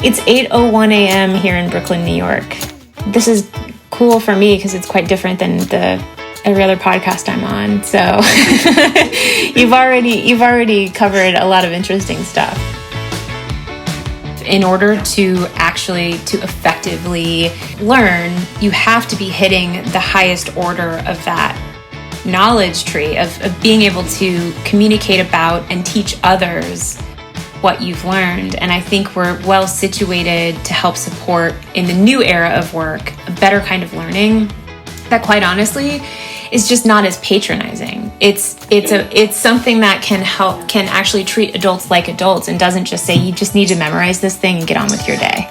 It's 8:01 a.m. here in Brooklyn, New York. This is cool for me because it's quite different than every other podcast I'm on. So you've already covered a lot of interesting stuff. In order to effectively learn, you have to be hitting the highest order of that knowledge tree of being able to communicate about and teach others what you've learned. And I think we're well situated to help support in the new era of work, a better kind of learning that quite honestly is just not as patronizing. It's something that can actually treat adults like adults and doesn't just say you just need to memorize this thing and get on with your day.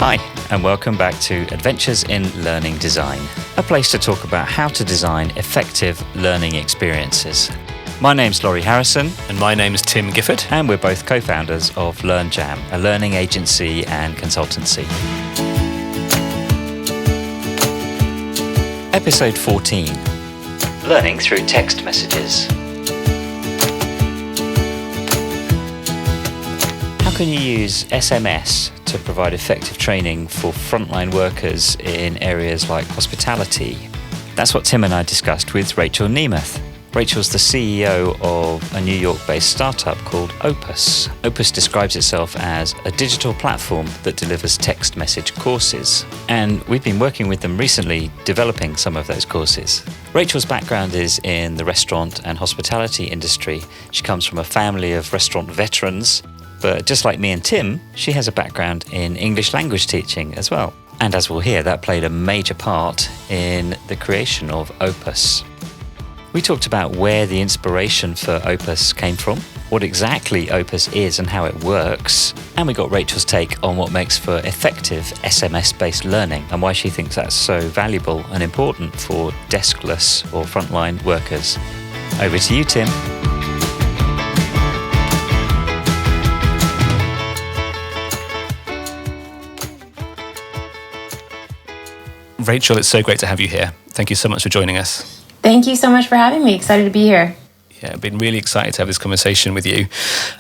Hi, and welcome back to Adventures in Learning Design, a place to talk about how to design effective learning experiences. My name's Laurie Harrison. And my name's Tim Gifford. And we're both co-founders of LearnJam, a learning agency and consultancy. Episode 14, Learning Through Text Messages. How can you use SMS to provide effective training for frontline workers in areas like hospitality? That's what Tim and I discussed with Rachel Nemeth. Rachel's the CEO of a New York-based startup called Opus. Opus describes itself as a digital platform that delivers text message courses. And we've been working with them recently, developing some of those courses. Rachel's background is in the restaurant and hospitality industry. She comes from a family of restaurant veterans. But just like me and Tim, she has a background in English language teaching as well. And as we'll hear, that played a major part in the creation of Opus. We talked about where the inspiration for Opus came from, what exactly Opus is and how it works, and we got Rachel's take on what makes for effective SMS-based learning and why she thinks that's so valuable and important for deskless or frontline workers. Over to you, Tim. Rachel, it's so great to have you here. Thank you so much for joining us. Thank you so much for having me. Excited to be here. Yeah, I've been really excited to have this conversation with you.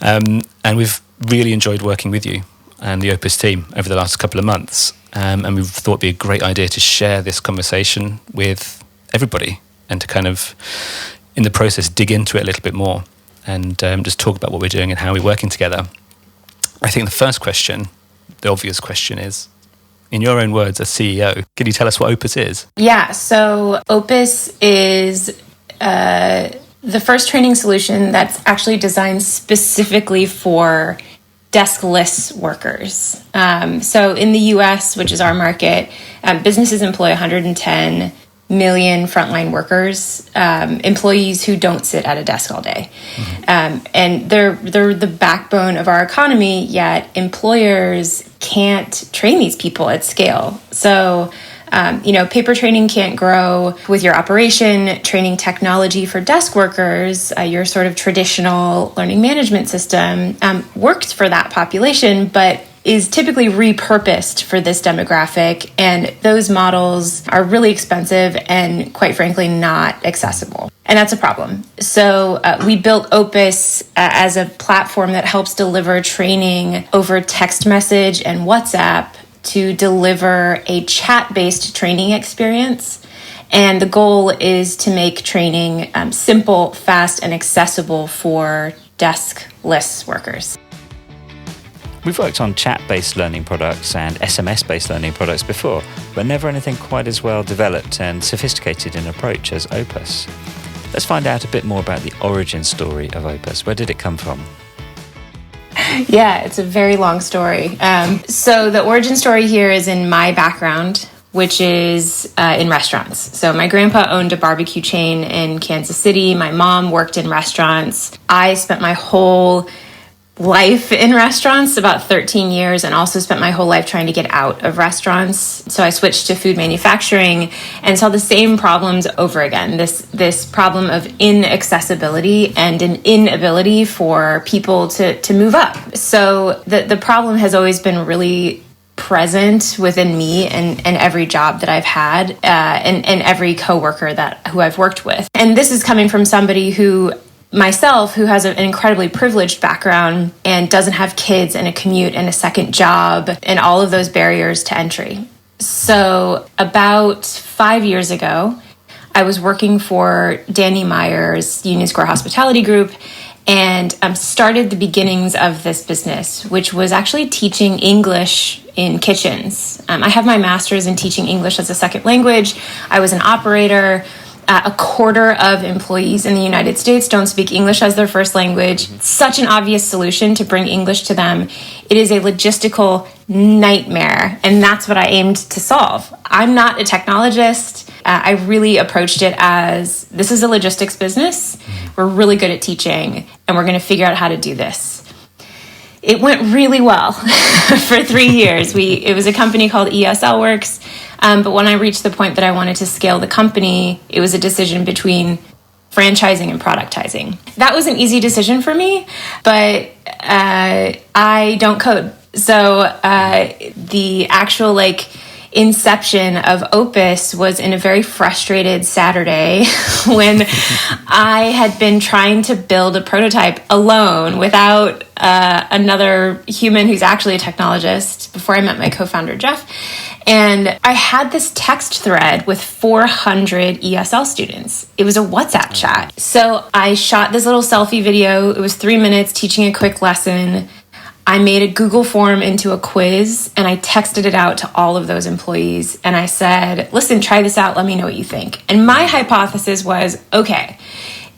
And we've really enjoyed working with you and the Opus team over the last couple of months. And we've thought it'd be a great idea to share this conversation with everybody and to kind of, in the process, dig into it a little bit more and just talk about what we're doing and how we're working together. I think the first question, the obvious question is, in your own words, as CEO, can you tell us what Opus is? Yeah, so Opus is the first training solution that's actually designed specifically for deskless workers. So in the US, which is our market, businesses employ 110 million frontline workers, employees who don't sit at a desk all day. Mm-hmm. And they're the backbone of our economy, yet employers can't train these people at scale. So, paper training can't grow with your operation. Training technology for desk workers, your sort of traditional learning management system, works for that population, but is typically repurposed for this demographic, and those models are really expensive and, quite frankly, not accessible. And that's a problem. So we built Opus as a platform that helps deliver training over text message and WhatsApp to deliver a chat-based training experience. And the goal is to make training simple, fast, and accessible for deskless workers. We've worked on chat-based learning products and SMS-based learning products before, but never anything quite as well developed and sophisticated in approach as Opus. Let's find out a bit more about the origin story of Opus. Where did it come from? Yeah, it's a very long story. So the origin story here is in my background, which is in restaurants. So my grandpa owned a barbecue chain in Kansas City. My mom worked in restaurants. I spent my whole life in restaurants, about 13 years, and also spent my whole life trying to get out of restaurants. So I switched to food manufacturing and saw the same problems over again. This problem of inaccessibility and an inability for people to move up. So the problem has always been really present within me and every job that I've had, and every coworker who I've worked with. And this is coming from somebody who has an incredibly privileged background and doesn't have kids and a commute and a second job and all of those barriers to entry. So about 5 years ago, I was working for Danny Meyer's Union Square Hospitality Group, and started the beginnings of this business, which was actually teaching English in kitchens. I have my master's in teaching English as a second language. I was an operator. A quarter of employees in the United States don't speak English as their first language. Such an obvious solution to bring English to them. It is a logistical nightmare, and that's what I aimed to solve. I'm not a technologist. I really approached it as, this is a logistics business. We're really good at teaching, and we're going to figure out how to do this. It went really well for 3 years. It was a company called ESL Works. But when I reached the point that I wanted to scale the company, it was a decision between franchising and productizing. That was an easy decision for me, but I don't code. So the actual inception of Opus was in a very frustrated Saturday when I had been trying to build a prototype alone without another human who's actually a technologist before I met my co-founder, Jeff. And I had this text thread with 400 ESL students. It was a WhatsApp chat. So I shot this little selfie video. It was 3 minutes teaching a quick lesson. I made a Google form into a quiz, and I texted it out to all of those employees. And I said, listen, try this out. Let me know what you think. And my hypothesis was, okay,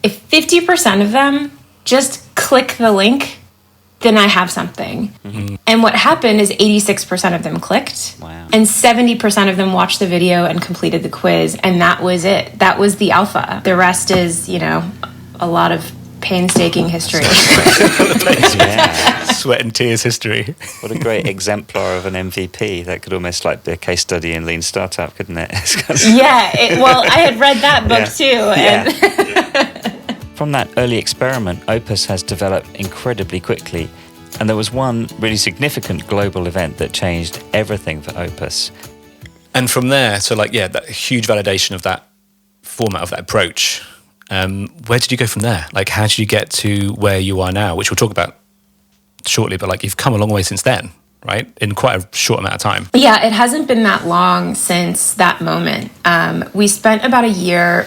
if 50% of them just click the link, then I have something. Mm-hmm. And what happened is 86% of them clicked. Wow. And 70% of them watched the video and completed the quiz. And that was it. That was the alpha. The rest is, a lot of painstaking history. Yeah. Sweat and tears history. What a great exemplar of an MVP. That could almost be a case study in lean startup, couldn't it? Yeah. I had read that book too. And yeah. From that early experiment, Opus has developed incredibly quickly. And there was one really significant global event that changed everything for Opus. And from there, that huge validation of that format, of that approach, where did you go from there? How did you get to where you are now, which we'll talk about shortly, but you've come a long way since then, right? In quite a short amount of time. Yeah, it hasn't been that long since that moment. We spent about a year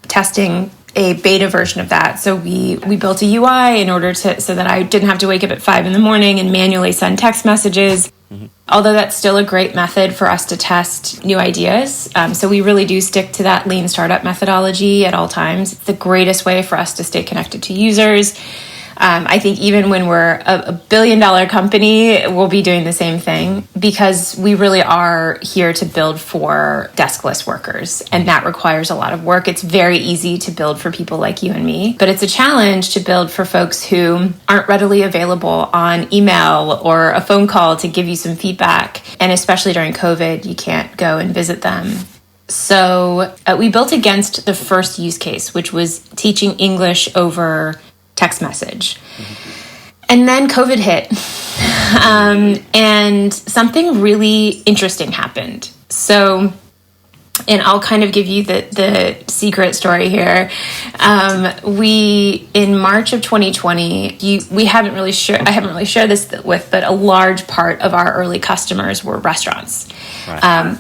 testing a beta version of that. So we built a UI in order so that I didn't have to wake up at 5 a.m. and manually send text messages. Mm-hmm. Although that's still a great method for us to test new ideas. So we really do stick to that lean startup methodology at all times. It's the greatest way for us to stay connected to users. I think even when we're a billion-dollar company, we'll be doing the same thing because we really are here to build for deskless workers, and that requires a lot of work. It's very easy to build for people like you and me, but it's a challenge to build for folks who aren't readily available on email or a phone call to give you some feedback, and especially during COVID, you can't go and visit them. So we built against the first use case, which was teaching English over text message. Mm-hmm. And then COVID hit. And something really interesting happened. So, and I'll kind of give you the secret story here. In March of 2020, I haven't really shared this with, but a large part of our early customers were restaurants. Right.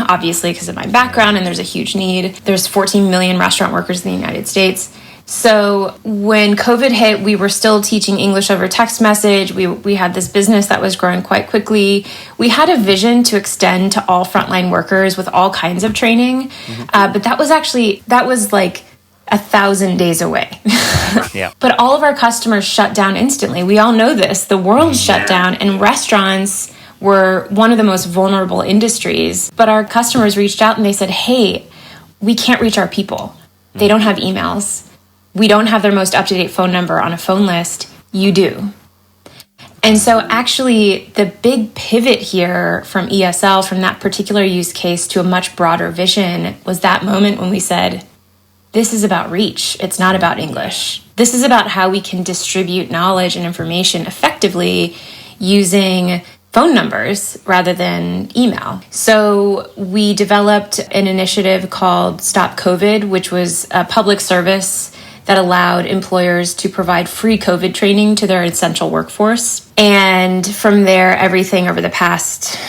Obviously, because of my background, and there's a huge need. There's 14 million restaurant workers in the United States. So when COVID hit, we were still teaching English over text message. We had this business that was growing quite quickly. We had a vision to extend to all frontline workers with all kinds of training. Mm-hmm. But that was like 1,000 days away. Yeah. But all of our customers shut down instantly. We all know this. The world shut down, and restaurants were one of the most vulnerable industries. But our customers reached out and they said, hey, we can't reach our people. They don't have emails. We don't have their most up-to-date phone number on a phone list. You do. And so actually the big pivot here from ESL, from that particular use case to a much broader vision, was that moment when we said, this is about reach. It's not about English. This is about how we can distribute knowledge and information effectively using phone numbers rather than email. So we developed an initiative called Stop COVID, which was a public service that allowed employers to provide free COVID training to their essential workforce. And from there, everything over the past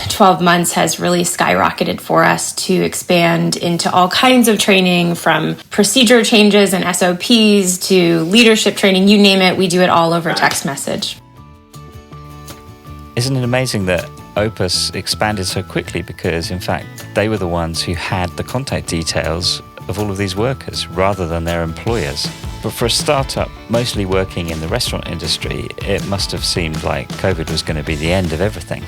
12 months has really skyrocketed for us to expand into all kinds of training, from procedure changes and SOPs to leadership training, you name it, we do it all over text message. Isn't it amazing that Opus expanded so quickly? Because in fact, they were the ones who had the contact details of all of these workers rather than their employers. But for a startup mostly working in the restaurant industry, it must have seemed like COVID was going to be the end of everything.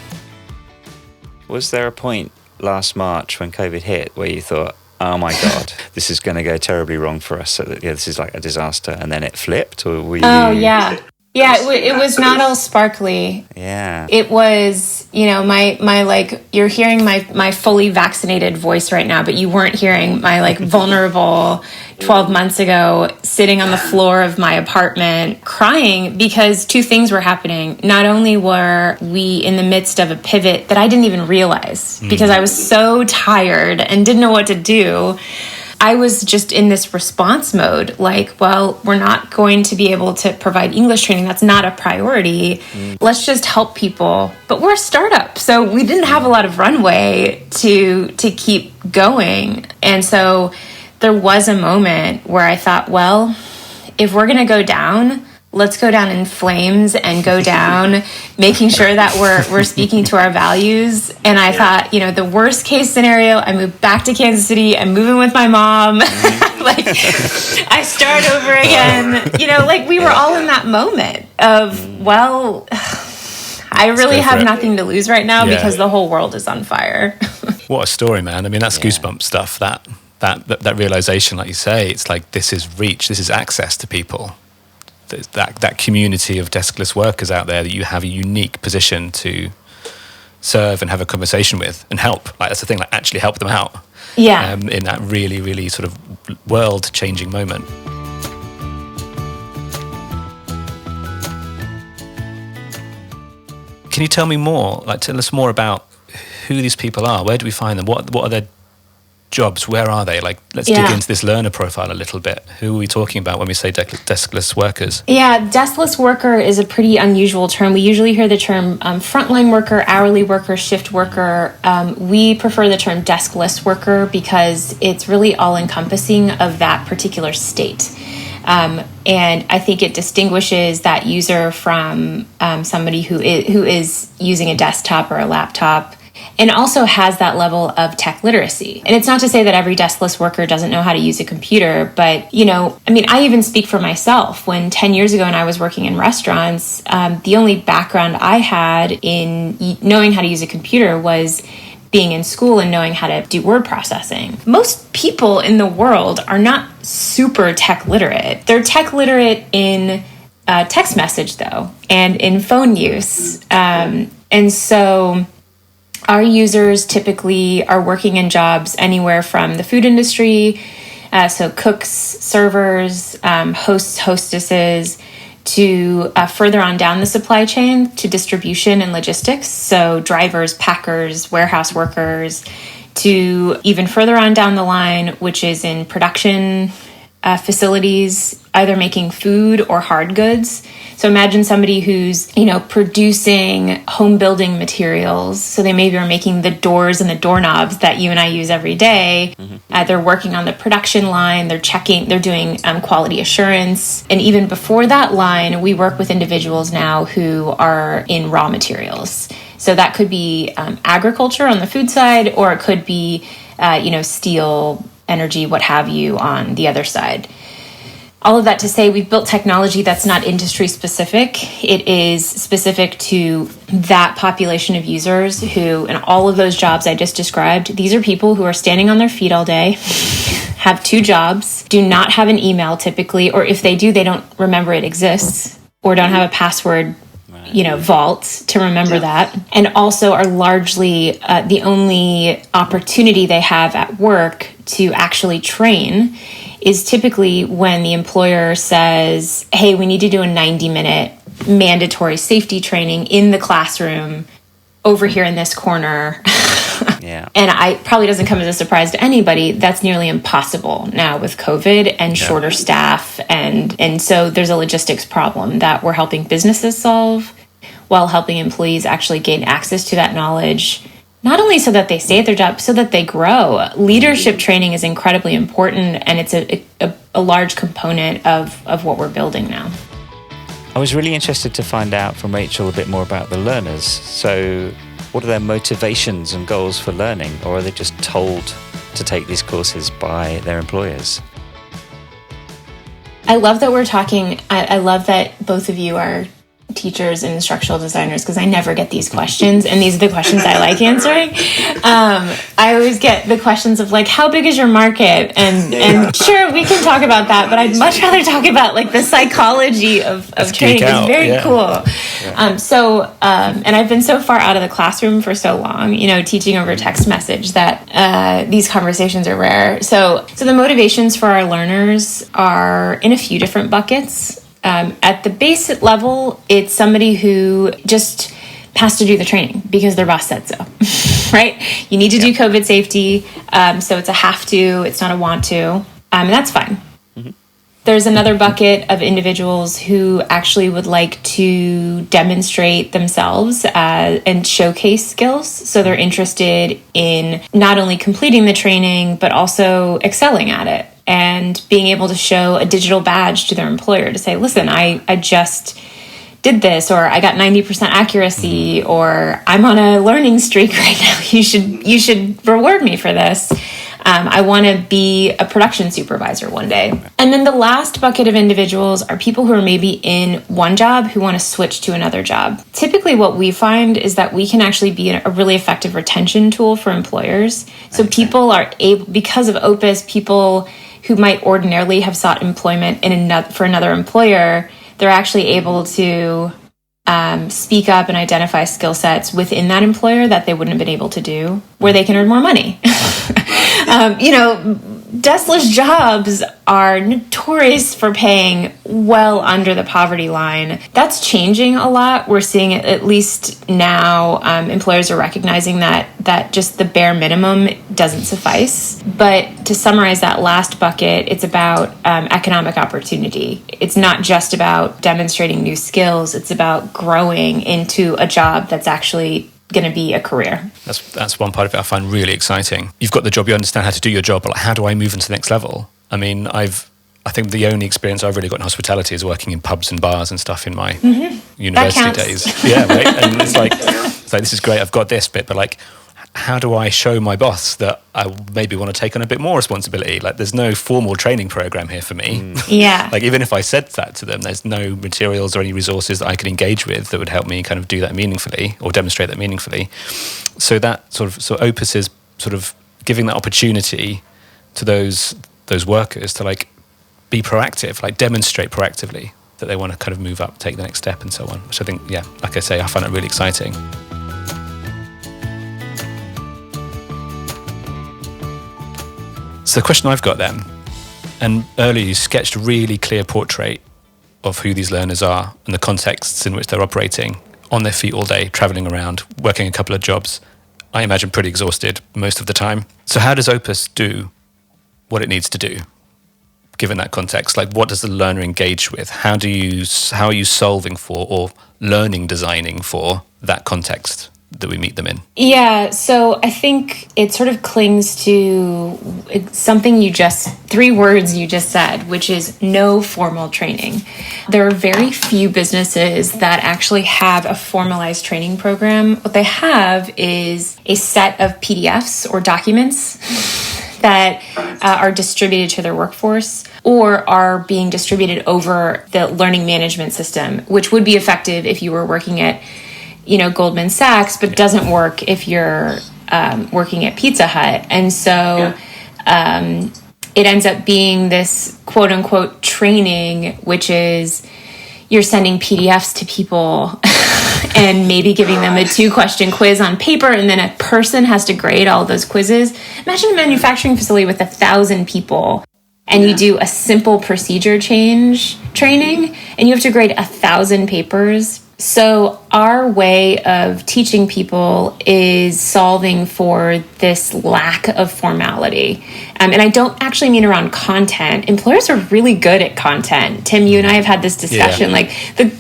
Was there a point last March when COVID hit where you thought, oh my God, this is going to go terribly wrong for us, so that this is like a disaster, and then it flipped? Or were you... Oh, yeah. Yeah, it was not all sparkly. Yeah. It was, my like, you're hearing my fully vaccinated voice right now, but you weren't hearing my like vulnerable 12 months ago sitting on the floor of my apartment crying, because two things were happening. Not only were we in the midst of a pivot that I didn't even realize because I was so tired and didn't know what to do. I was just in this response mode, like, well, we're not going to be able to provide English training. That's not a priority. Let's just help people. But we're a startup, so we didn't have a lot of runway to keep going. And so there was a moment where I thought, well, if we're going to go down, let's go down in flames and go down making sure that we're speaking to our values. And I thought, the worst case scenario, I move back to Kansas City, I'm moving with my mom, like I start over again. Like we were all in that moment of, well, I really have nothing to lose right now because the whole world is on fire. What a story, man. I mean, that's goosebump stuff, that realization, like you say, it's like, this is reach, this is access to people. That community of deskless workers out there that you have a unique position to serve and have a conversation with and help. Like, that's the thing, like actually help them out. Yeah. In that really, really sort of world-changing moment. Can you tell me more? Like, tell us more about who these people are. Where do we find them? What are their jobs? Where are they? Like, let's dig into this learner profile a little bit. Who are we talking about when we say deskless workers? Yeah, deskless worker is a pretty unusual term. We usually hear the term frontline worker, hourly worker, shift worker. We prefer the term deskless worker because it's really all-encompassing of that particular state. And I think it distinguishes that user from somebody who is using a desktop or a laptop, and also has that level of tech literacy. And it's not to say that every deskless worker doesn't know how to use a computer, but, I even speak for myself. When 10 years ago when I was working in restaurants, the only background I had in knowing how to use a computer was being in school and knowing how to do word processing. Most people in the world are not super tech literate. They're tech literate in text message, though, and in phone use. And so our users typically are working in jobs anywhere from the food industry, so cooks, servers, hosts, hostesses, to further on down the supply chain to distribution and logistics, so drivers, packers, warehouse workers, to even further on down the line, which is in production facilities, either making food or hard goods. So imagine somebody who's, producing home building materials. So they maybe are making the doors and the doorknobs that you and I use every day. They're working on the production line. They're doing quality assurance. And even before that line, we work with individuals now who are in raw materials. So that could be agriculture on the food side, or it could be, steel, energy, what have you, on the other side. All of that to say, we've built technology that's not industry specific. It is specific to that population of users who, in all of those jobs I just described, these are people who are standing on their feet all day, have two jobs, do not have an email typically, or if they do, they don't remember it exists, or don't have a password vault to remember that, and also are largely the only opportunity they have at work to actually train is typically when the employer says, hey, we need to do a 90-minute mandatory safety training in the classroom over here in this corner. Yeah. And it probably doesn't come as a surprise to anybody. That's nearly impossible now with COVID and shorter staff. And so there's a logistics problem that we're helping businesses solve while helping employees actually gain access to that knowledge, not only so that they stay at their job, so that they grow. Leadership training is incredibly important, and it's a large component of what we're building now. I was really interested to find out from Rachel a bit more about the learners. So what are their motivations and goals for learning, or are they just told to take these courses by their employers? I love that we're talking. I love that both of you are teachers and instructional designers, because I never get these questions, and these are the questions I like answering. I always get the questions of like, how big is your market? And sure, we can talk about that, but I'd much rather talk about like the psychology of training. It's very cool. Yeah. And I've been so far out of the classroom for so long, teaching over text message, that these conversations are rare. So the motivations for our learners are in a few different buckets. At the basic level, it's somebody who just has to do the training because their boss said so, right? You need to do COVID safety, so it's a have to, it's not a want to, and that's fine. Mm-hmm. There's another bucket of individuals who actually would like to demonstrate themselves and showcase skills, so they're interested in not only completing the training, but also excelling at it. And being able to show a digital badge to their employer to say, listen, I just did this, or I got 90% accuracy, or I'm on a learning streak right now. You should reward me for this. I want to be a production supervisor one day. And then the last bucket of individuals are people who are maybe in one job who want to switch to another job. Typically what we find is that we can actually be a really effective retention tool for employers. So people are able, because of Opus, people who might ordinarily have sought employment for another employer, they're actually able to speak up and identify skill sets within that employer that they wouldn't have been able to do, where they can earn more money. Deskless jobs are notorious for paying well under the poverty line. That's changing a lot. We're seeing it, at least now, employers are recognizing that just the bare minimum doesn't suffice. But to summarize that last bucket, it's about economic opportunity. It's not just about demonstrating new skills. It's about growing into a job that's actually going to be a career. That's one part of it I find really exciting. You've got the job, you understand how to do your job, but like, how do I move into the next level? I mean, I think the only experience I've really got in hospitality is working in pubs and bars and stuff in my university days. Yeah, right. And it's like this is great, I've got this bit, but like, how do I show my boss that I maybe want to take on a bit more responsibility? Like, there's no formal training program here for me. Yeah. Like, even if I said that to them, there's no materials or any resources that I could engage with that would help me kind of do that meaningfully or demonstrate that meaningfully. So Opus is sort of giving that opportunity to those workers to like be proactive, like demonstrate proactively that they want to kind of move up, take the next step and so on. Which I think, like I say, I find it really exciting. So the question I've got then, and earlier you sketched a really clear portrait of who these learners are and the contexts in which they're operating, on their feet all day, traveling around, working a couple of jobs, I imagine pretty exhausted most of the time. So how does Opus do what it needs to do, given that context? Like, what does the learner engage with? How are you solving for or designing for that context that we meet them in? Yeah, so I think it sort of clings to something 3 words you just said, which is no formal training. There are very few businesses that actually have a formalized training program. What they have is a set of PDFs or documents that are distributed to their workforce or are being distributed over the learning management system, which would be effective if you were working at Goldman Sachs, but doesn't work if you're working at Pizza Hut. And so it ends up being this quote unquote training, which is you're sending PDFs to people and maybe giving them a 2-question quiz on paper, and then a person has to grade all of those quizzes. Imagine a manufacturing facility with 1,000 people, and you do a simple procedure change training, and you have to grade 1,000 papers So our way of teaching people is solving for this lack of formality. And I don't actually mean around content. Employers are really good at content. Tim, you and I have had this discussion. Yeah. Like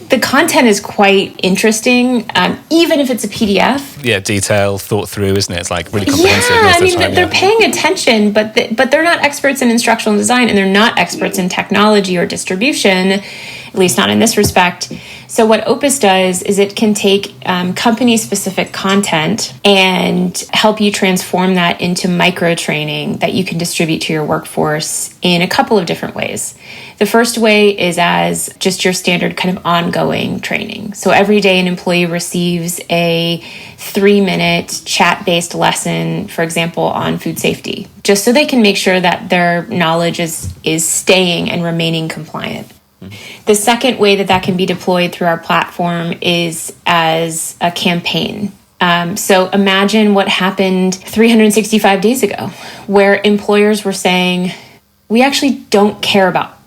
the content is quite interesting, even if it's a PDF. Yeah, detail, thought through, isn't it? It's like really comprehensive. Yeah, most I of the mean, time, they're paying attention, but they're not experts in instructional design, and they're not experts in technology or distribution, at least not in this respect. So what Opus does is it can take company-specific content and help you transform that into micro-training that you can distribute to your workforce in a couple of different ways. The first way is as just your standard kind of ongoing training. So every day an employee receives a 3-minute chat-based lesson, for example, on food safety, just so they can make sure that their knowledge is staying and remaining compliant. The second way that can be deployed through our platform is as a campaign. So imagine what happened 365 days ago, where employers were saying, we actually don't care about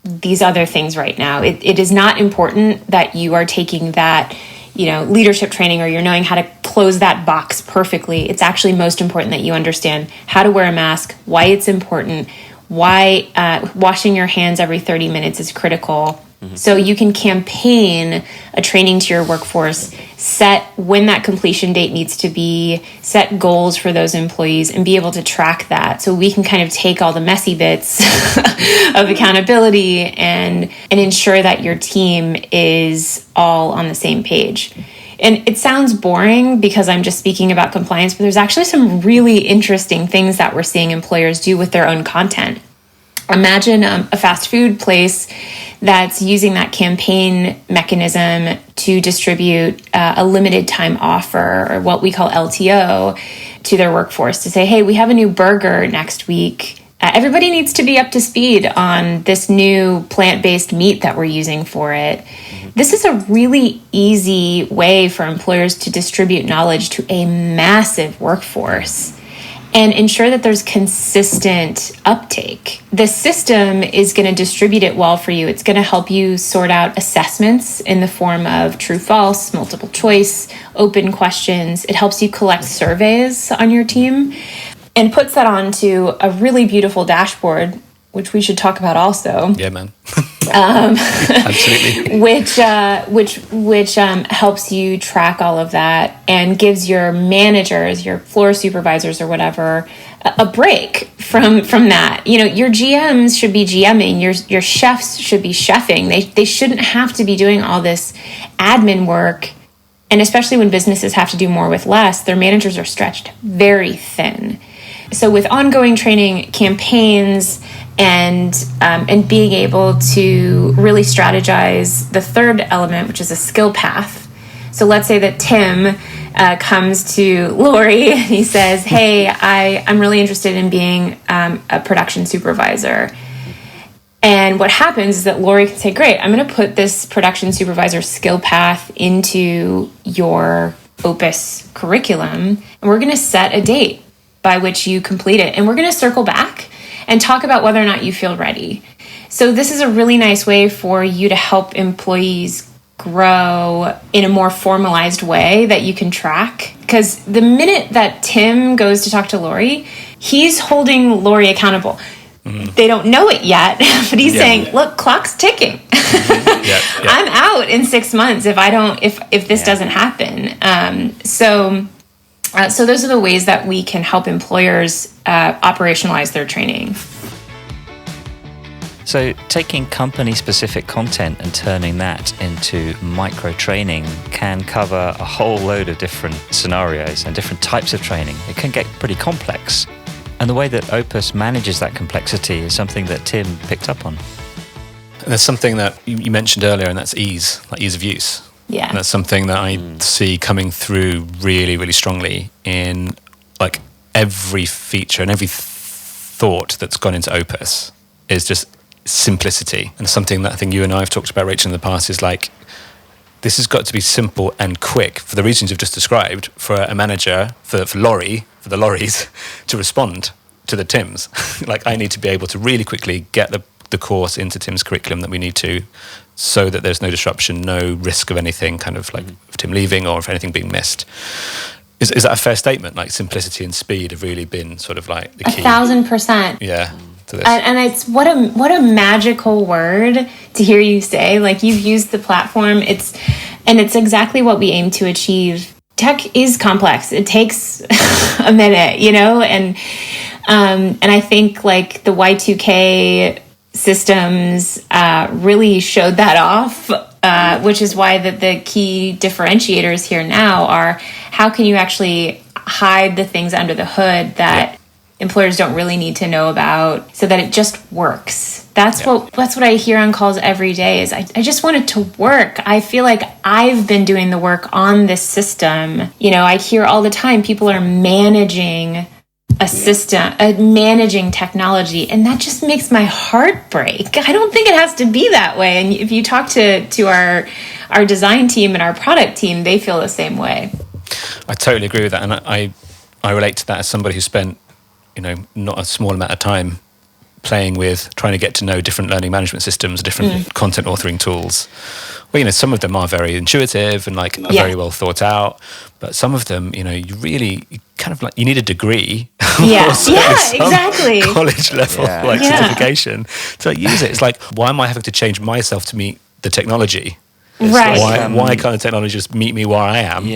these other things right now. It is not important that you are taking that, leadership training, or you're knowing how to close that box perfectly. It's actually most important that you understand how to wear a mask, why it's important, why washing your hands every 30 minutes is critical. Mm-hmm. So you can campaign a training to your workforce, set when that completion date needs to be, set goals for those employees, and be able to track that. So we can kind of take all the messy bits of accountability and ensure that your team is all on the same page. And it sounds boring because I'm just speaking about compliance, but there's actually some really interesting things that we're seeing employers do with their own content. Imagine a fast food place that's using that campaign mechanism to distribute a limited time offer, or what we call LTO, to their workforce to say, hey, we have a new burger next week. Everybody needs to be up to speed on this new plant-based meat that we're using for it. This is a really easy way for employers to distribute knowledge to a massive workforce and ensure that there's consistent uptake. The system is going to distribute it well for you. It's going to help you sort out assessments in the form of true, false, multiple choice, open questions. It helps you collect surveys on your team and puts that onto a really beautiful dashboard, which we should talk about also. Yeah, man. Absolutely. Which helps you track all of that and gives your managers, your floor supervisors or whatever, a break from that. Your GMs should be GMing, your chefs should be chefing. They shouldn't have to be doing all this admin work. And especially when businesses have to do more with less, their managers are stretched very thin. So with ongoing training campaigns and being able to really strategize the third element, which is a skill path. So let's say that Tim comes to Lori and he says, hey, I'm really interested in being a production supervisor. And what happens is that Lori can say, great, I'm going to put this production supervisor skill path into your Opus curriculum, and we're going to set a date by which you complete it. And we're going to circle back and talk about whether or not you feel ready. So this is a really nice way for you to help employees grow in a more formalized way that you can track. Because the minute that Tim goes to talk to Lori, he's holding Lori accountable. Mm-hmm. They don't know it yet, but he's saying, look, clock's ticking. Mm-hmm. I'm out in 6 months if this doesn't happen. So those are the ways that we can help employers operationalize their training. So taking company-specific content and turning that into micro-training can cover a whole load of different scenarios and different types of training. It can get pretty complex. And the way that Opus manages that complexity is something that Tim picked up on. And there's something that you mentioned earlier, and that's ease, like ease of use. Yeah. And that's something that I see coming through really, really strongly in like every feature and every thought that's gone into Opus is just simplicity. And something that I think you and I have talked about, Rachel, in the past is like, this has got to be simple and quick for the reasons you've just described, for a manager, for Lori, for the Loris to respond to the Tims. Like I need to be able to really quickly get the the course into Tim's curriculum that we need to, so that there's no disruption, no risk of anything kind of like of Tim leaving or of anything being missed. Is that a fair statement? Like simplicity and speed have really been sort of like the key. 1,000%. Yeah. To this. And it's what a magical word to hear you say. Like, you've used the platform. It's exactly what we aim to achieve. Tech is complex. It takes a minute, and I think like the Y2K systems really showed that off, which is why the key differentiators here now are how can you actually hide the things under the hood that employers don't really need to know about, so that it just works. That's what I hear on calls every day is I just want it to work. I feel like I've been doing the work on this system. I hear all the time people are managing a system, managing technology, and that just makes my heart break. I don't think it has to be that way. And if you talk to our design team and our product team, they feel the same way. I totally agree with that, and I relate to that as somebody who spent not a small amount of time playing with trying to get to know different learning management systems, different content authoring tools. Well, some of them are very intuitive and are very well thought out, but some of them, you kind of you need a degree, exactly, college level certification to use it. It's like, why am I having to change myself to meet the technology? Right. Why can't the technology just meet me where I am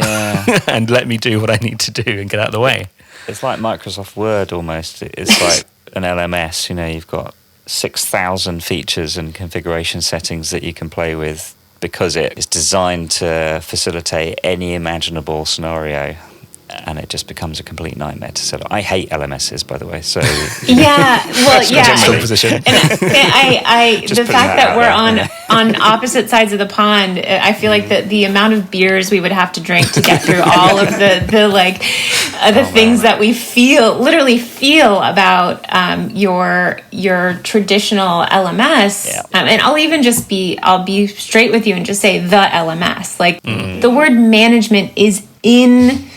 and let me do what I need to do and get out of the way? It's like Microsoft Word almost. It's like an LMS. You've got 6,000 features and configuration settings that you can play with because it is designed to facilitate any imaginable scenario. And it just becomes a complete nightmare to set up. I hate LMSs, by the way. So strong position. And the fact that we're on opposite sides of the pond, I feel like the amount of beers we would have to drink to get through all of the things that we literally feel about your traditional LMS. And I'll even I'll be straight with you and just say the LMS. Like the word management is in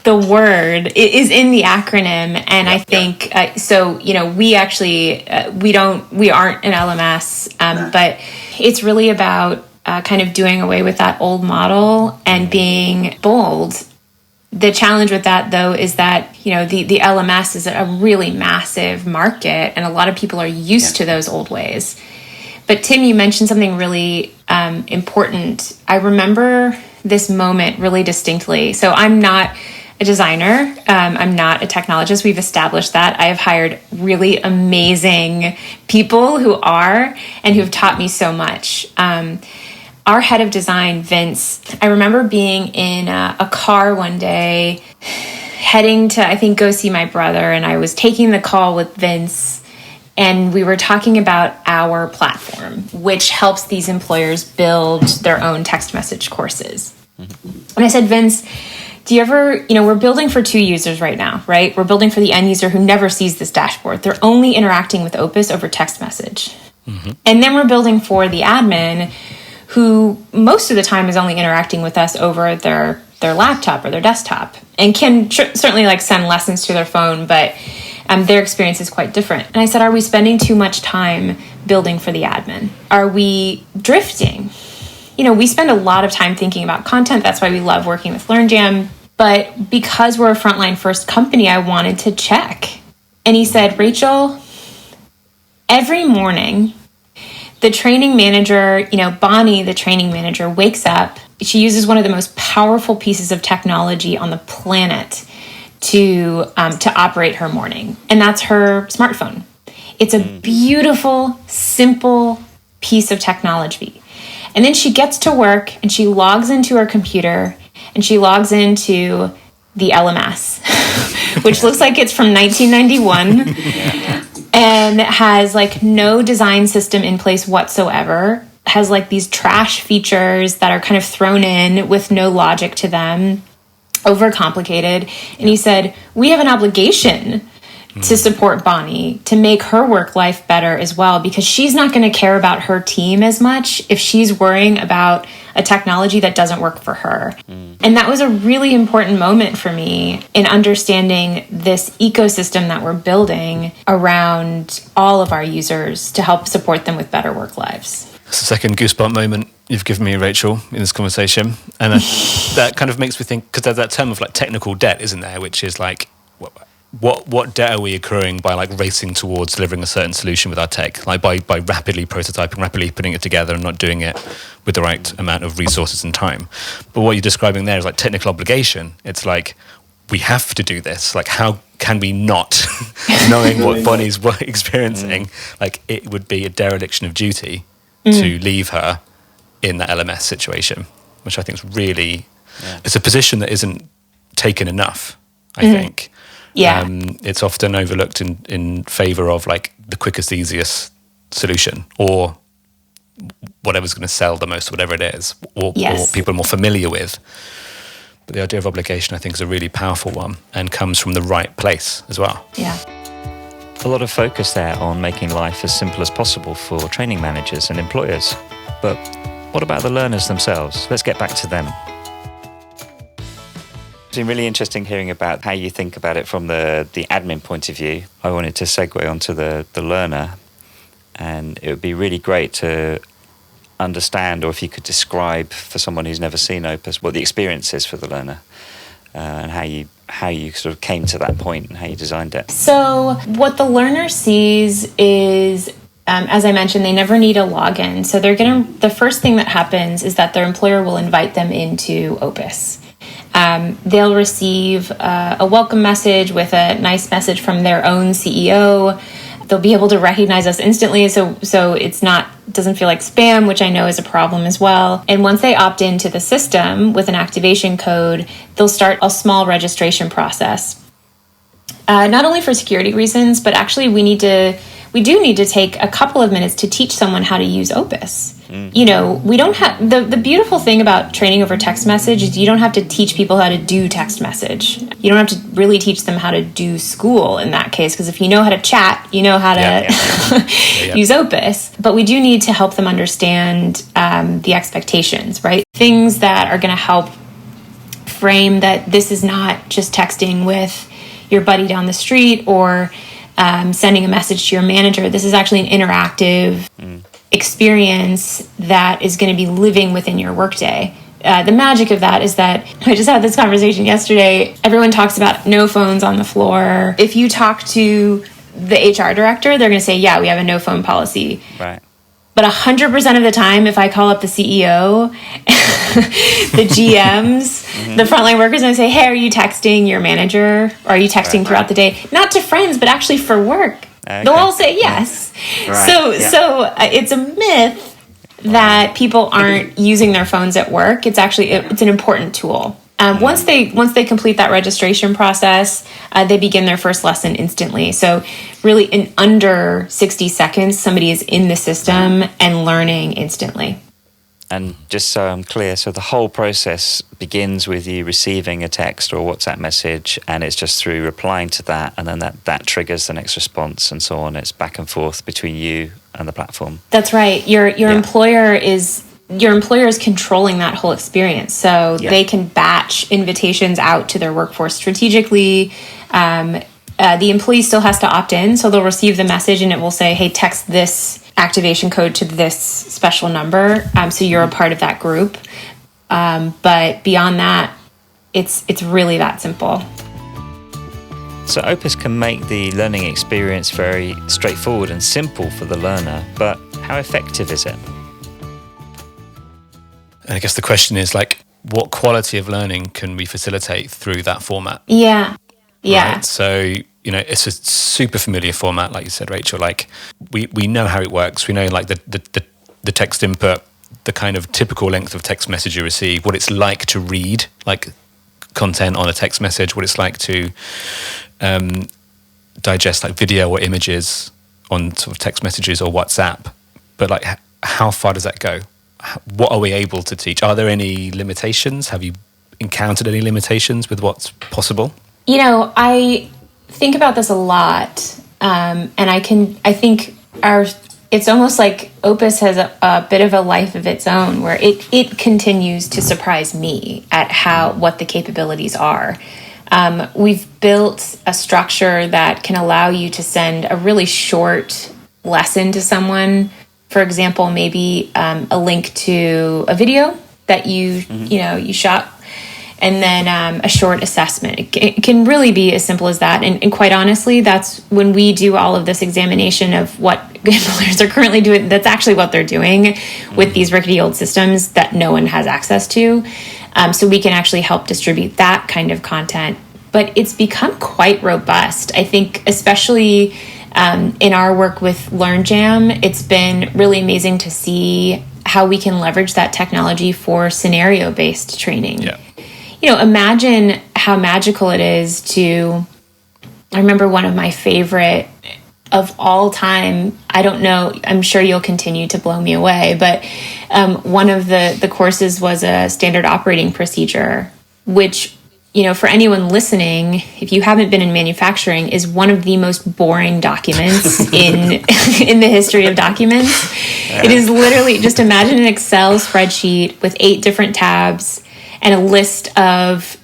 the word, it is in the acronym, and I think so. We actually we aren't an LMS, but it's really about kind of doing away with that old model and being bold. The challenge with that, though, is that the LMS is a really massive market, and a lot of people are used to those old ways. But Tim, you mentioned something really important. I remember this moment really distinctly. So I'm not a designer. I'm not a technologist. We've established that. I have hired really amazing people who are and who have taught me so much. Our head of design, Vince, I remember being in a car one day, heading to, I think, go see my brother, and I was taking the call with Vince, and we were talking about our platform, which helps these employers build their own text message courses. And I said, Vince, do you ever, we're building for 2 users right now, right? We're building for the end user who never sees this dashboard. They're only interacting with Opus over text message. And then we're building for the admin who most of the time is only interacting with us over their laptop or their desktop and can certainly send lessons to their phone, but their experience is quite different. And I said, are we spending too much time building for the admin? Are we drifting? We spend a lot of time thinking about content. That's why we love working with LearnJam. But because we're a frontline first company, I wanted to check. And he said, Rachel, every morning, the training manager, Bonnie, the training manager, wakes up. She uses one of the most powerful pieces of technology on the planet to operate her morning. And that's her smartphone. It's a beautiful, simple piece of technology. And then she gets to work and she logs into her computer and she logs into the LMS, which looks like it's from 1991 and has no design system in place whatsoever, has these trash features that are kind of thrown in with no logic to them, overcomplicated. And he said, we have an obligation to support Bonnie, to make her work life better as well, because she's not going to care about her team as much if she's worrying about a technology that doesn't work for her. And that was a really important moment for me in understanding this ecosystem that we're building around all of our users to help support them with better work lives. It's the second goosebump moment you've given me, Rachel, in this conversation. And that kind of makes me think, because there's that term of like technical debt, isn't there? Which is like, what debt are we accruing by like racing towards delivering a certain solution with our tech, like by rapidly prototyping, rapidly putting it together and not doing it with the right amount of resources and time. But what you're describing there is like technical obligation. It's like, we have to do this. Like, how can we not, knowing what Bonnie's experiencing, like it would be a dereliction of duty to leave her in that LMS situation, which I think is really, it's a position that isn't taken enough, I think. Yeah. It's often overlooked in favor of like the quickest, easiest solution, or whatever's going to sell the most, whatever it is, or people are more familiar with. But the idea of obligation, I think, is a really powerful one and comes from the right place as well. Yeah. A lot of focus there on making life as simple as possible for training managers and employers. But what about the learners themselves? Let's get back to them. It's been really interesting hearing about how you think about it from the admin point of view. I wanted to segue onto the learner, and it would be really great to understand, or if you could describe for someone who's never seen Opus, what the experience is for the learner, and how you sort of came to that point and how you designed it. So what the learner sees is, as I mentioned, they never need a login. So the first thing that happens is that their employer will invite them into Opus. They'll receive a welcome message with a nice message from their own CEO. They'll be able to recognize us instantly, so doesn't feel like spam, which I know is a problem as well. And once they opt into the system with an activation code, they'll start a small registration process. Not only for security reasons, but actually we do need to take a couple of minutes to teach someone how to use Opus. You know, we don't have, the beautiful thing about training over text message is you don't have to teach people how to do text message. You don't have to really teach them how to do school in that case, because if you know how to chat, you know how to use Opus. But we do need to help them understand the expectations, right? Things that are going to help frame that this is not just texting with your buddy down the street or sending a message to your manager. This is actually an interactive experience that is going to be living within your workday. The magic of that is that I just had this conversation yesterday. Everyone talks about no phones on the floor. If you talk to the HR director, they're going to say, yeah, we have a no phone policy. Right. But 100% of the time, if I call up the CEO, the GMs, the frontline workers, and I say, hey, are you texting your manager? Or are you texting throughout the day? Not to friends, but actually for work. Okay. They'll all say yes. Right. So it's a myth that people aren't using their phones at work. It's actually, it's an important tool. Once they complete that registration process, they begin their first lesson instantly. So really in under 60 seconds, somebody is in the system and learning instantly. And just so I'm clear, so the whole process begins with you receiving a text or WhatsApp message, and it's just through replying to that, and then that triggers the next response and so on. It's back and forth between you and the platform. That's right. Your employer is controlling that whole experience. So they can batch invitations out to their workforce strategically. The employee still has to opt in. So they'll receive the message and it will say, hey, text this activation code to this special number. So you're a part of that group. But beyond that, it's really that simple. So Opus can make the learning experience very straightforward and simple for the learner, but how effective is it? And I guess the question is, like, what quality of learning can we facilitate through that format? Yeah. Right? So, you know, it's a super familiar format, like you said, Rachel. Like, we know how it works. We know, like, the text input, the kind of typical length of text message you receive, what it's like to read, like, content on a text message, what it's like to digest, like, video or images on sort of text messages or WhatsApp. But, like, how far does that go? What are we able to teach? Are there any limitations? Have you encountered any limitations with what's possible? You know, I think about this a lot, and I think it's almost like Opus has a bit of a life of its own, where it continues to surprise me at what the capabilities are. We've built a structure that can allow you to send a really short lesson to someone. For example, maybe a link to a video that you shot, and then a short assessment. It can really be as simple as that. And quite honestly, that's when we do all of this examination of what employers are currently doing. That's actually what they're doing with these rickety old systems that no one has access to. So we can actually help distribute that kind of content. But it's become quite robust. I think especially in our work with LearnJam, it's been really amazing to see how we can leverage that technology for scenario-based training. Yeah. Imagine how magical it is I remember one of my favorite of all time, I don't know, I'm sure you'll continue to blow me away, but one of the courses was a standard operating procedure, which, for anyone listening, if you haven't been in manufacturing, is one of the most boring documents in the history of documents. It is literally, just imagine an Excel spreadsheet with 8 different tabs and a list of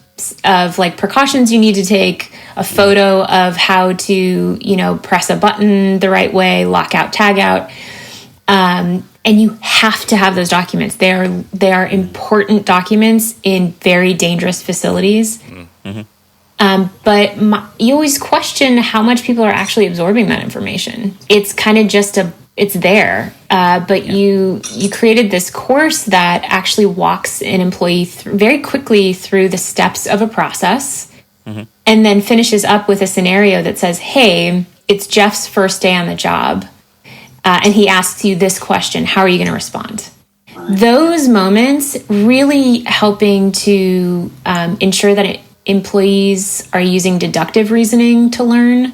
like precautions you need to take, a photo of how to, press a button the right way, lock out, tag out. And you have to have those documents. They are important documents in very dangerous facilities. Mm-hmm. But you always question how much people are actually absorbing that information. It's kind of just it's there. But you created this course that actually walks an employee very quickly through the steps of a process, mm-hmm. and then finishes up with a scenario that says, hey, it's Jeff's first day on the job. And he asks you this question: how are you going to respond? Those moments really helping to ensure that employees are using deductive reasoning to learn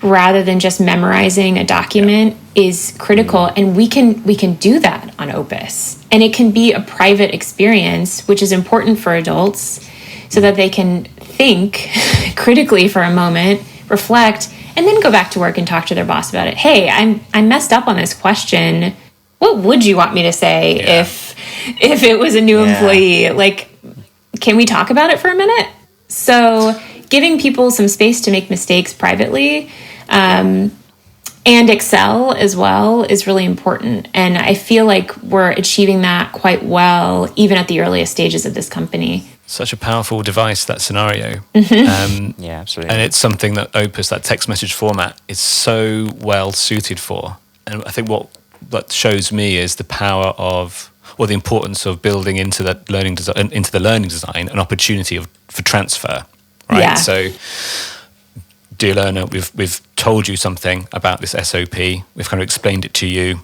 rather than just memorizing a document is critical. And we can do that on Opus. And it can be a private experience, which is important for adults, so that they can think critically for a moment, reflect, and then go back to work and talk to their boss about it. Hey, I messed up on this question. What would you want me to say if it was a new employee? Like, can we talk about it for a minute? So giving people some space to make mistakes privately and excel as well is really important. And I feel like we're achieving that quite well, even at the earliest stages of this company. Such a powerful device, that scenario. Mm-hmm. Yeah, absolutely. And it's something that Opus, that text message format, is so well suited for. And I think what shows me is the power of, or the importance of building into that learning design, an opportunity for transfer, right? Yeah. So, dear learner, we've told you something about this SOP. We've kind of explained it to you.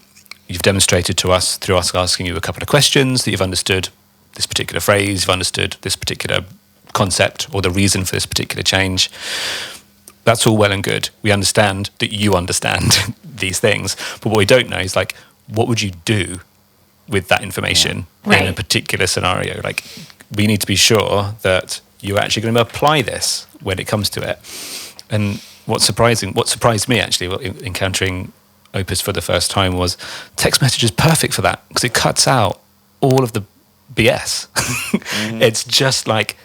You've demonstrated to us through us asking you a couple of questions that you've understood this particular phrase, you've understood this particular concept or the reason for this particular change. That's all well and good. We understand that you understand these things. But what we don't know is, like, what would you do with that information in a particular scenario? Like, we need to be sure that you're actually going to apply this when it comes to it. And what surprised me actually, encountering Opus for the first time, was text message is perfect for that, because it cuts out all of the BS. Mm-hmm. It's just like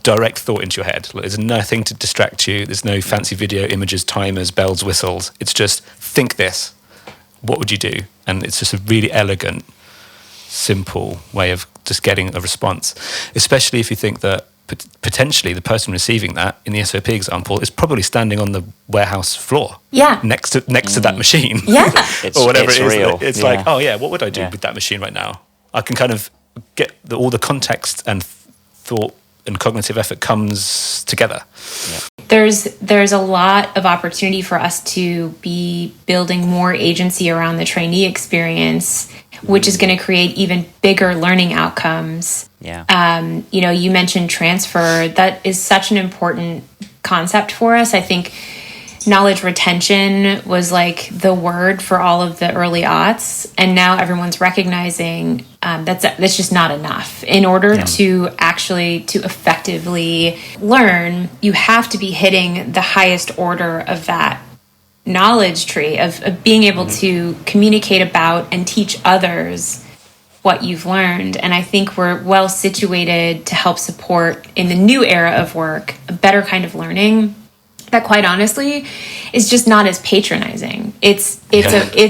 direct thought into your head. There's nothing to distract you. There's no fancy video, images, timers, bells, whistles. It's just, think this. What would you do? And it's just a really elegant, simple way of just getting a response, especially if you think that potentially the person receiving that in the SOP example is probably standing on the warehouse floor, next to that machine, or whatever it is. Real. It's like, oh yeah, what would I do with that machine right now? I can kind of get all the context and thought and cognitive effort comes together. Yeah. There's a lot of opportunity for us to be building more agency around the trainee experience, which is going to create even bigger learning outcomes. Yeah. You mentioned transfer. That is such an important concept for us. I think knowledge retention was like the word for all of the early aughts, and now everyone's recognizing that's just not enough. In order to effectively learn, you have to be hitting the highest order of that knowledge tree of being able to communicate about and teach others what you've learned. And I think we're well situated to help support in the new era of work a better kind of learning that, quite honestly, is just not as patronizing. It's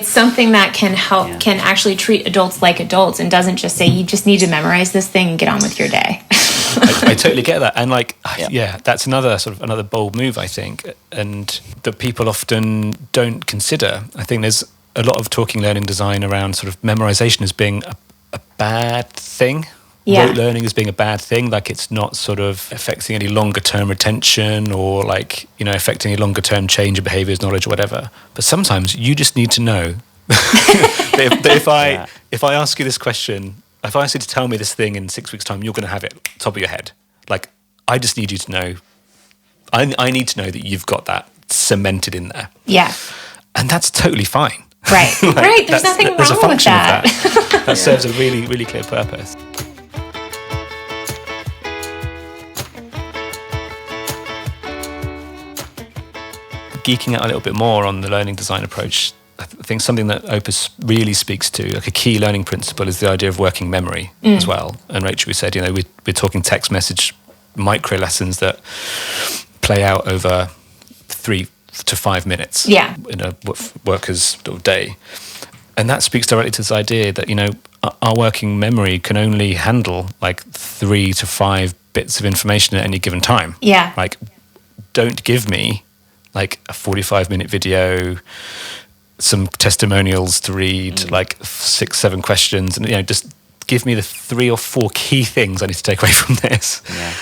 something that can help, can actually treat adults like adults, and doesn't just say you just need to memorize this thing and get on with your day. I totally get that, and that's another bold move, I think, and that people often don't consider. I think there's a lot of talking learning design around sort of memorization as being a bad thing. Rote learning as being a bad thing, like it's not sort of affecting any longer term retention or affecting any longer term change of behaviors, knowledge, or whatever. But sometimes you just need to know that if I ask you this question, if I ask you to tell me this thing in 6 weeks' time, you're going to have it top of your head. Like, I just need you to know. I need to know that you've got that cemented in there. Yeah. And that's totally fine. Right. Right. There's nothing wrong with that. That serves a really, really clear purpose. Geeking out a little bit more on the learning design approach, I think something that Opus really speaks to, like a key learning principle, is the idea of working memory as well. And Rachel, we said, we're talking text message micro lessons that play out over 3 to 5 minutes in a worker's sort of day. And that speaks directly to this idea that, our working memory can only handle like 3 to 5 bits of information at any given time. Yeah. Like, don't give me like a 45-minute video, some testimonials to read, like 6-7 questions, and just give me the 3 or 4 key things I need to take away from this. Yeah.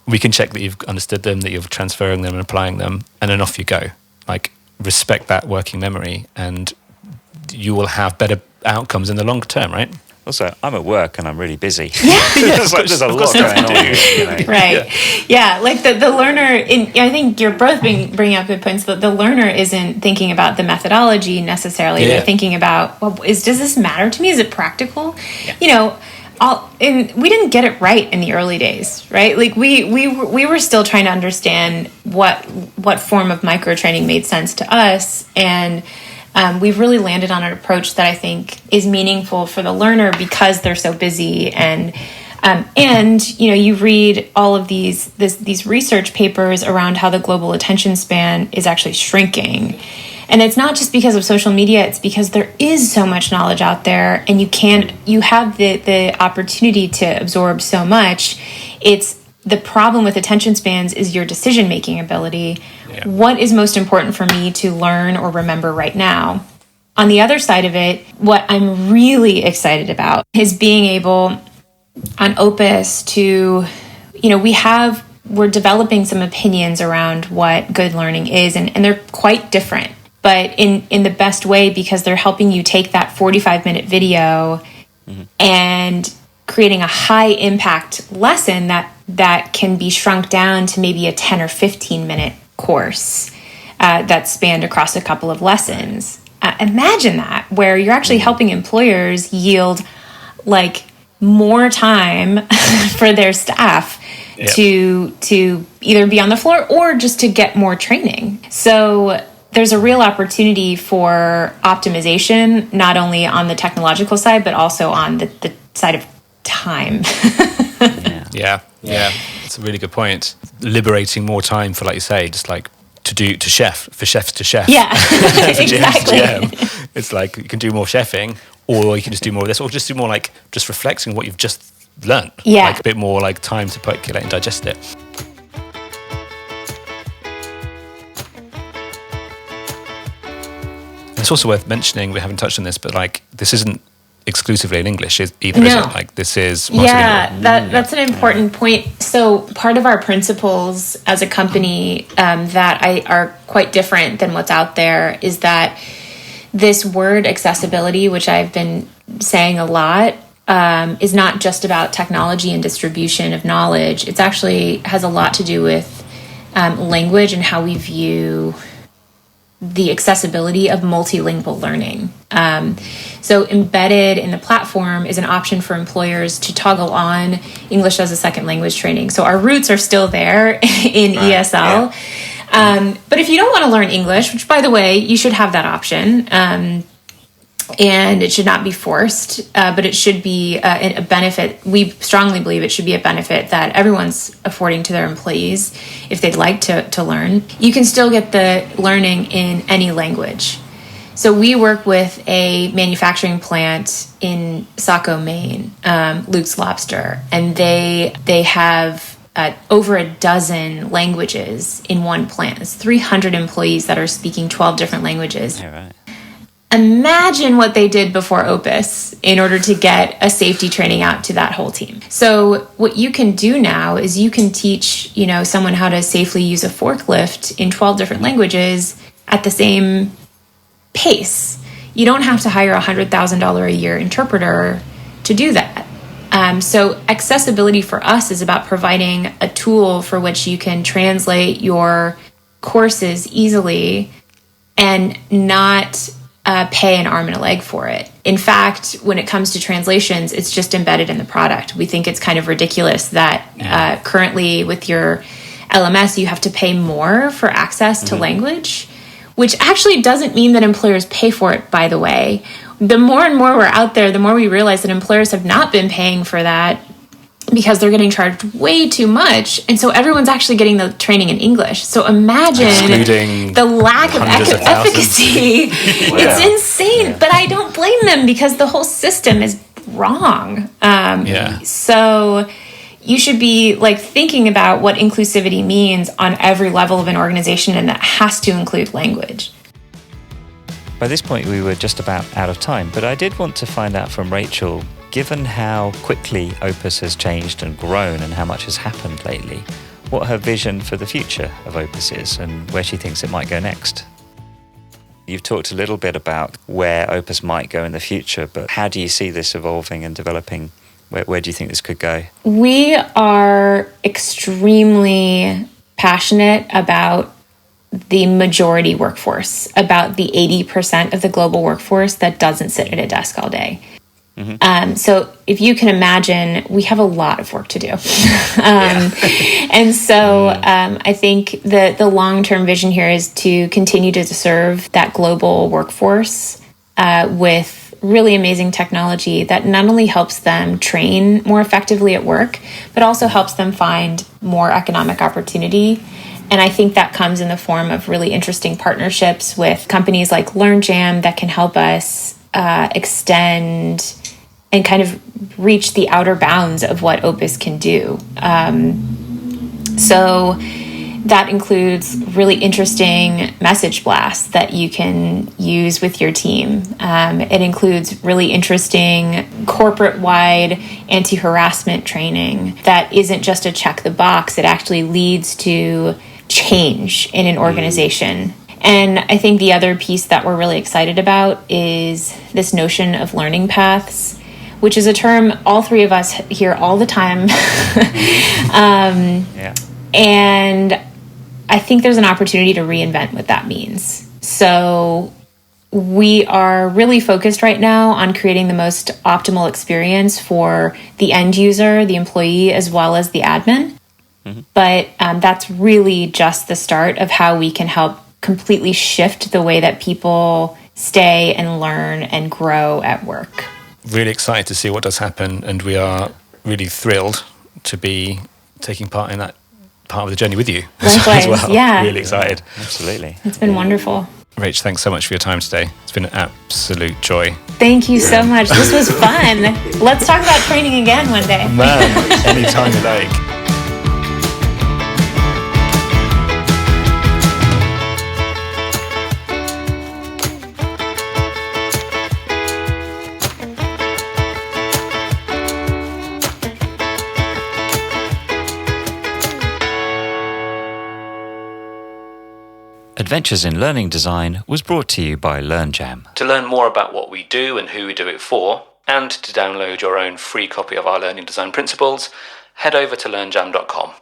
We can check that you've understood them, that you're transferring them and applying them, and then off you go. Like, respect that working memory, and you will have better outcomes in the long term, right? Also, I'm at work and I'm really busy. Yeah. There's a lot going on. Right. Yeah. Like the learner, I think you're both bringing up good points. The learner isn't thinking about the methodology necessarily. Yeah. They're thinking about, does this matter to me? Is it practical? Yeah. And we didn't get it right in the early days, right? Like we were still trying to understand what form of micro training made sense to us, and we've really landed on an approach that I think is meaningful for the learner because they're so busy. And you read all of these research papers around how the global attention span is actually shrinking. And it's not just because of social media, it's because there is so much knowledge out there, and you have the opportunity to absorb so much. It's the problem with attention spans is your decision-making ability. Yeah. What is most important for me to learn or remember right now? On the other side of it, what I'm really excited about is being able on Opus to, we're developing some opinions around what good learning is, and they're quite different, but in the best way, because they're helping you take that 45-minute video and creating a high impact lesson that can be shrunk down to maybe a 10 or 15-minute course that's spanned across a couple of lessons. Imagine that, where you're actually helping employers yield like more time for their staff to either be on the floor or just to get more training. So there's a real opportunity for optimization, not only on the technological side, but also on the side of time. Yeah. That's a really good point. Liberating more time for, like you say, just like for chefs to chef. Yeah, exactly. It's like you can do more chefing, or you can just do more of this, or just do more like just reflecting what you've just learned. Yeah. Like a bit more like time to percolate and digest it. It's also worth mentioning, we haven't touched on this, but like this isn't exclusively in English either, is it? Like this is multilingual. That's an important point. So part of our principles as a company that are quite different than what's out there is that this word accessibility, which I've been saying a lot, is not just about technology and distribution of knowledge. It actually has a lot to do with language and how we view the accessibility of multilingual learning. So embedded in the platform is an option for employers to toggle on English as a second language training. So our roots are still there in ESL. Yeah. But if you don't want to learn English, which by the way, you should have that option, and it should not be forced, but it should be a benefit. We strongly believe it should be a benefit that everyone's affording to their employees if they'd like to learn. You can still get the learning in any language. So we work with a manufacturing plant in Saco, Maine, Luke's Lobster, and they have over a dozen languages in one plant. It's 300 employees that are speaking 12 different languages. Yeah, right. Imagine what they did before Opus in order to get a safety training out to that whole team. So what you can do now is you can teach, someone how to safely use a forklift in 12 different languages at the same pace. You don't have to hire a $100,000 a year interpreter to do that. So accessibility for us is about providing a tool for which you can translate your courses easily and not pay an arm and a leg for it. In fact, when it comes to translations, it's just embedded in the product. We think it's kind of ridiculous that currently with your LMS, you have to pay more for access to language, which actually doesn't mean that employers pay for it, by the way. The more and more we're out there, the more we realize that employers have not been paying for that because they're getting charged way too much. And so everyone's actually getting the training in English. So imagine the lack of efficacy. Wow. It's insane. Yeah. But I don't blame them because the whole system is wrong. So you should be thinking about what inclusivity means on every level of an organization, and that has to include language. By this point, we were just about out of time, but I did want to find out from Rachel, given how quickly Opus has changed and grown and how much has happened lately, what her vision for the future of Opus is and where she thinks it might go next. You've talked a little bit about where Opus might go in the future, but how do you see this evolving and developing? Where do you think this could go? We are extremely passionate about the majority workforce, about the 80% of the global workforce that doesn't sit at a desk all day. So if you can imagine, we have a lot of work to do. And so I think the long-term vision here is to continue to serve that global workforce with really amazing technology that not only helps them train more effectively at work, but also helps them find more economic opportunity. And I think that comes in the form of really interesting partnerships with companies like LearnJam that can help us extend and kind of reach the outer bounds of what Opus can do. So that includes really interesting message blasts that you can use with your team. It includes really interesting corporate-wide anti-harassment training that isn't just a check the box. It actually leads to change in an organization. And I think the other piece that we're really excited about is this notion of learning paths, which is a term all three of us hear all the time. And I think there's an opportunity to reinvent what that means. So we are really focused right now on creating the most optimal experience for the end user, the employee, as well as the admin. But that's really just the start of how we can help completely shift the way that people stay and learn and grow at work. Really excited to see what does happen, and we are really thrilled to be taking part in that part of the journey with you. Likewise, as well. Yeah. Really excited. Absolutely. It's been wonderful. Rach, thanks so much for your time today. It's been an absolute joy. Thank you so much. This was fun. Let's talk about training again one day. Man, anytime you like. Adventures in Learning Design was brought to you by LearnJam. To learn more about what we do and who we do it for, and to download your own free copy of our learning design principles, head over to learnjam.com.